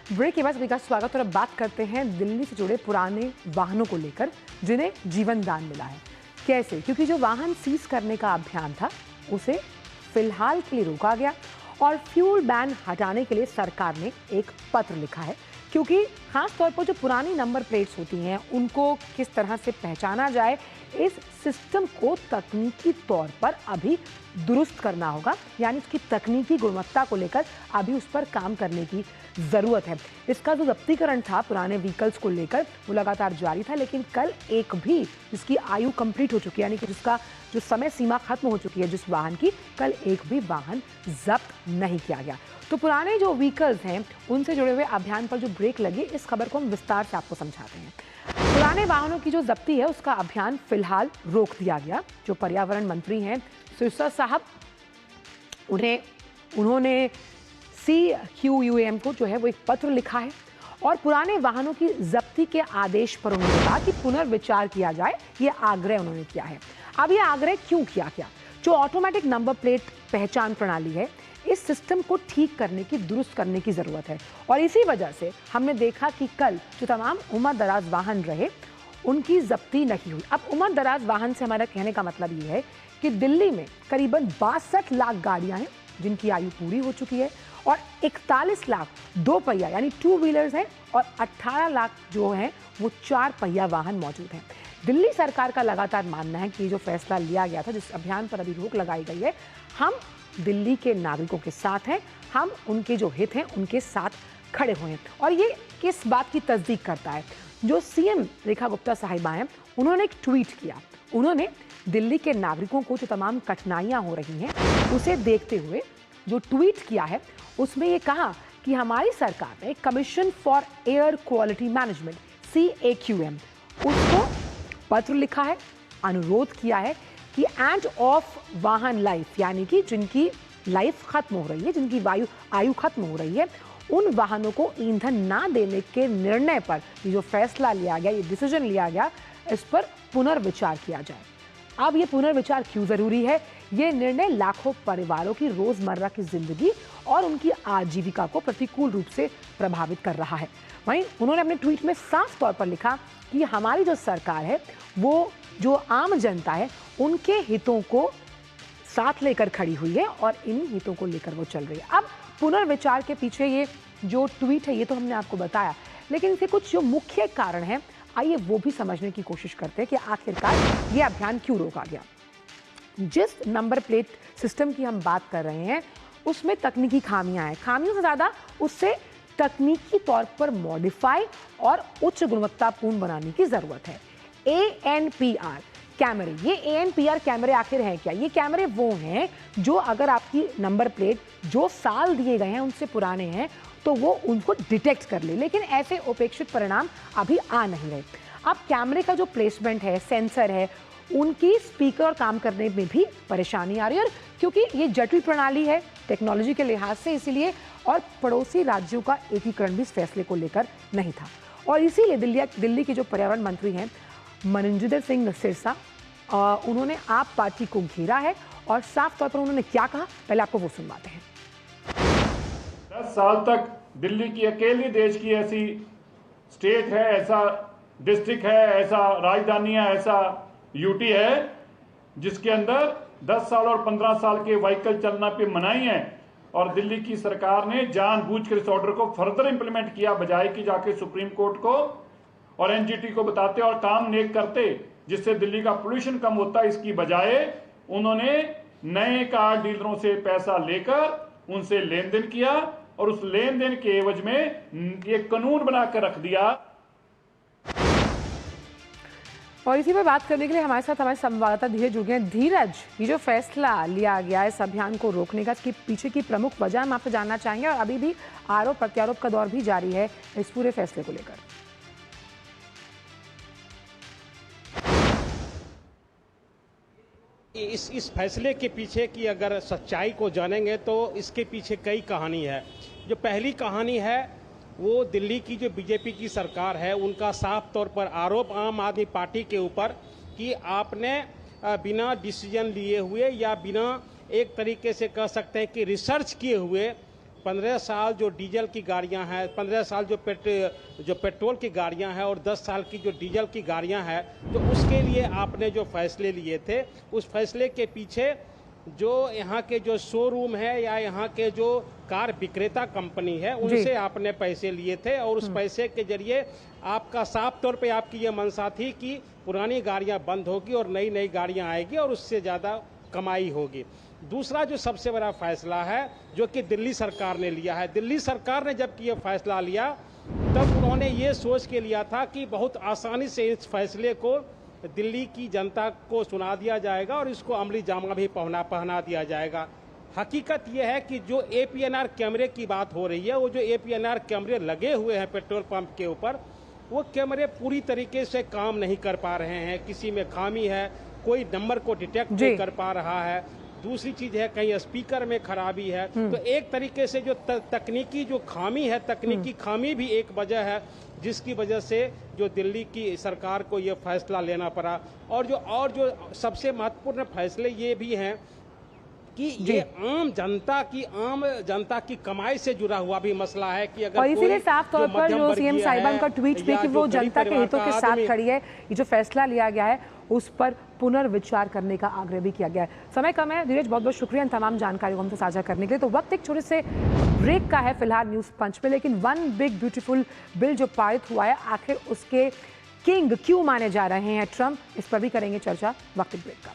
Break के बाद सभी का स्वागत। और अब बात करते हैं दिल्ली से जुड़े पुराने वाहनों को लेकर जिन्हें जीवन दान मिला है। कैसे? क्योंकि जो वाहन सीज करने का अभियान था उसे फिलहाल के लिए रोका गया और फ्यूल बैन हटाने के लिए सरकार ने एक पत्र लिखा है, क्योंकि खास तौर पर जो पुरानी नंबर प्लेट्स होती हैं उनको किस तरह से पहचाना जाए, इस सिस्टम को तकनीकी तौर पर अभी दुरुस्त करना होगा, यानी उसकी तकनीकी गुणवत्ता को लेकर अभी उस पर काम करने की ज़रूरत है। इसका जो जब्तीकरण था पुराने व्हीकल्स को लेकर वो लगातार जारी था, लेकिन कल एक भी जिसकी आयु कंप्लीट हो चुकी है, यानी कि जिसका जो समय सीमा खत्म हो चुकी है जिस वाहन की, कल एक भी वाहन जब्त नहीं किया गया। तो पुराने जो व्हीकल्स हैं उनसे जुड़े हुए अभियान पर जो ब्रेक लगी, इस खबर को हम विस्तार से आपको समझाते हैं। पुराने वाहनों की जो जब्ती है उसका अभियान फिलहाल रोक दिया गया। जो पर्यावरण मंत्री हैं सिरसा साहब, उन्होंने CQUAM को जो है वो एक पत्र लिखा है और पुराने वाहनों की जब्ती के आदेश पर उन्होंने कहा कि पुनर्विचार किया जाए, ये आग्रह उन्होंने किया है। अब ये आग्रह क्यों किया गया? जो ऑटोमेटिक नंबर प्लेट पहचान प्रणाली है, इस सिस्टम को ठीक करने की, दुरुस्त करने की जरूरत है और इसी वजह से हमने देखा कि कल जो तमाम उम्र दराज वाहन रहे उनकी जब्ती नहीं हुई। अब उम्र दराज वाहन से हमारा कहने का मतलब ये है कि दिल्ली में करीबन 62 लाख गाड़ियां हैं जिनकी आयु पूरी हो चुकी है और 41 लाख 2 पहिया यानी 2 व्हीलर्स हैं और 18 लाख जो हैं वो 4 पहिया वाहन मौजूद हैं। दिल्ली सरकार का लगातार मानना है कि जो फैसला लिया गया था, जिस अभियान पर अभी रोक लगाई गई है, हम दिल्ली के नागरिकों के साथ हैं, हम उनके जो हित हैं उनके साथ खड़े हुए हैं। और ये किस बात की तस्दीक करता है? जो CM रेखा गुप्ता साहिबा हैं, उन्होंने एक ट्वीट किया। उन्होंने दिल्ली के नागरिकों को जो तमाम कठिनाइयां हो रही हैं उसे देखते हुए जो ट्वीट किया है उसमें ये कहा कि हमारी सरकार ने commission for air quality management CAQM उसको पत्र लिखा है, अनुरोध किया है कि एंड ऑफ वाहन लाइफ, यानी कि जिनकी लाइफ खत्म हो रही है, जिनकी आयु खत्म हो रही है, उन वाहनों को ईंधन ना देने के निर्णय पर ये जो फैसला लिया गया, ये डिसीजन लिया गया, इस पर पुनर्विचार किया जाए। अब ये पुनर्विचार क्यों जरूरी है? ये निर्णय लाखों परिवारों की रोजमर्रा की जिंदगी और उनकी आजीविका को प्रतिकूल रूप से प्रभावित कर रहा है। वहीं उन्होंने अपने ट्वीट में साफ तौर पर लिखा कि हमारी जो सरकार है वो जो आम जनता है उनके हितों को साथ लेकर खड़ी हुई है और इन्हीं हितों को लेकर वो चल रही है। अब पुनर्विचार के पीछे ये जो ट्वीट है ये तो हमने आपको बताया, लेकिन इसके कुछ जो मुख्य कारण हैं आइए वो भी समझने की कोशिश करते हैं कि आखिरकार ये अभियान क्यों रोका गया। जिस नंबर प्लेट सिस्टम की हम बात कर रहे हैं उसमें तकनीकी खामियां हैं, खामियों से ज़्यादा उससे तकनीकी तौर पर मॉडिफाई और उच्च गुणवत्तापूर्ण बनाने की ज़रूरत है। ANPR कैमरे, ये ANPR कैमरे आखिर हैं क्या? ये कैमरे वो हैं जो अगर आपकी नंबर प्लेट जो साल दिए गए हैं उनसे पुराने हैं तो वो उनको डिटेक्ट कर ले, लेकिन ऐसे उपेक्षित परिणाम अभी आ नहीं रहे। अब कैमरे का जो प्लेसमेंट है, सेंसर है, उनकी स्पीकर और काम करने में भी परेशानी आ रही है, और क्योंकि ये जटिल प्रणाली है टेक्नोलॉजी के लिहाज से, इसीलिए और पड़ोसी राज्यों का एकीकरण भी इस फैसले को लेकर नहीं था। और इसीलिए दिल्ली के जो पर्यावरण मंत्री हैं मनजिंदर सिंह सिरसा, उन्होंने आप पार्टी को घेरा है और साफ तौर पर उन्होंने क्या कहा, पहले आपको वो सुनवाते हैं। 10 साल तक दिल्ली की अकेली देश की ऐसी स्टेट है, ऐसा डिस्ट्रिक्ट है, ऐसा राजधानी है, ऐसा यूटी है जिसके अंदर 10 साल और 15 साल के व्हीकल चलना पे मनाही है। और दिल्ली की सरकार ने जानबूझकर इस ऑर्डर को फर्दर इंप्लीमेंट किया, बजाय कि जाके सुप्रीम कोर्ट को और NGT को बताते और काम नेक करते जिससे दिल्ली का पोल्यूशन कम होता। इसकी बजाय उन्होंने नए कार डीलरों से पैसा लेकर उनसे लेन देन किया और उस लेन देन के एवज में ये कानून बनाकर रख दिया। और इसी पर बात करने के लिए हमारे साथ हमारे संवाददाता धीरज जुड़ गए। धीरज, ये जो फैसला लिया गया इस अभियान को रोकने का, इसके पीछे की प्रमुख वजह हम आपसे जानना चाहेंगे और अभी भी आरोप प्रत्यारोप का दौर भी जारी है इस पूरे फैसले को लेकर। इस फैसले के पीछे की अगर सच्चाई को जानेंगे तो इसके पीछे कई कहानी है। जो पहली कहानी है वो दिल्ली की जो बीजेपी की सरकार है उनका साफ तौर पर आरोप आम आदमी पार्टी के ऊपर कि आपने बिना डिसीजन लिए हुए या बिना एक तरीके से कह सकते हैं कि रिसर्च किए हुए 15 साल जो डीजल की गाड़ियां हैं, 15 साल जो पेट्रोल की गाड़ियां हैं और 10 साल की जो डीजल की गाड़ियां हैं, तो उसके लिए आपने जो फैसले लिए थे, उस फैसले के पीछे जो यहाँ के जो शोरूम है या यहाँ के जो कार विक्रेता कंपनी है, उनसे आपने पैसे लिए थे और उस पैसे के जरिए आपका साफ तौर पे आपकी ये मंशा थी कि पुरानी गाड़ियाँ बंद होगी और नई नई गाड़ियाँ आएगी और उससे ज़्यादा कमाई होगी। दूसरा जो सबसे बड़ा फैसला है जो कि दिल्ली सरकार ने लिया है, दिल्ली सरकार ने जब ये फैसला लिया तब उन्होंने ये सोच के लिया था कि बहुत आसानी से इस फैसले को दिल्ली की जनता को सुना दिया जाएगा और इसको अमली जामा भी पहना दिया जाएगा। हकीकत यह है कि जो APNR कैमरे की बात हो रही है, वो जो APNR कैमरे लगे हुए हैं पेट्रोल पंप के ऊपर, वो कैमरे पूरी तरीके से काम नहीं कर पा रहे हैं, किसी में खामी है, कोई नंबर को डिटेक्ट नहीं कर पा रहा है, दूसरी चीज है कहीं स्पीकर में खराबी है। तो एक तरीके से जो तकनीकी जो खामी है, तकनीकी खामी भी एक वजह है जिसकी वजह से जो दिल्ली की सरकार को ये फैसला लेना पड़ा। और जो सबसे महत्वपूर्ण फैसले ये भी हैं कि ये आम जनता की कमाई से जुड़ा हुआ भी मसला है कि अगर और इसीलिए साफ तौर पर जो सीएम साहिबान का ट्वीट भी कि वो जनता के हितों के साथ खड़ी है, ये जो फैसला लिया गया है उस पर पुनर्विचार करने का आग्रह भी किया गया है। समय कम है धीरज, बहुत बहुत शुक्रिया इन तमाम जानकारियों को हमसे साझा करने के लिए। तो वक्त एक छोटे से ब्रेक का है फिलहाल न्यूज पंच में, लेकिन वन बिग ब्यूटीफुल बिल जो पारित हुआ है, आखिर उसके किंग क्यों माने जा रहे हैं ट्रंप, इस पर भी करेंगे चर्चा वक्त ब्रेक का।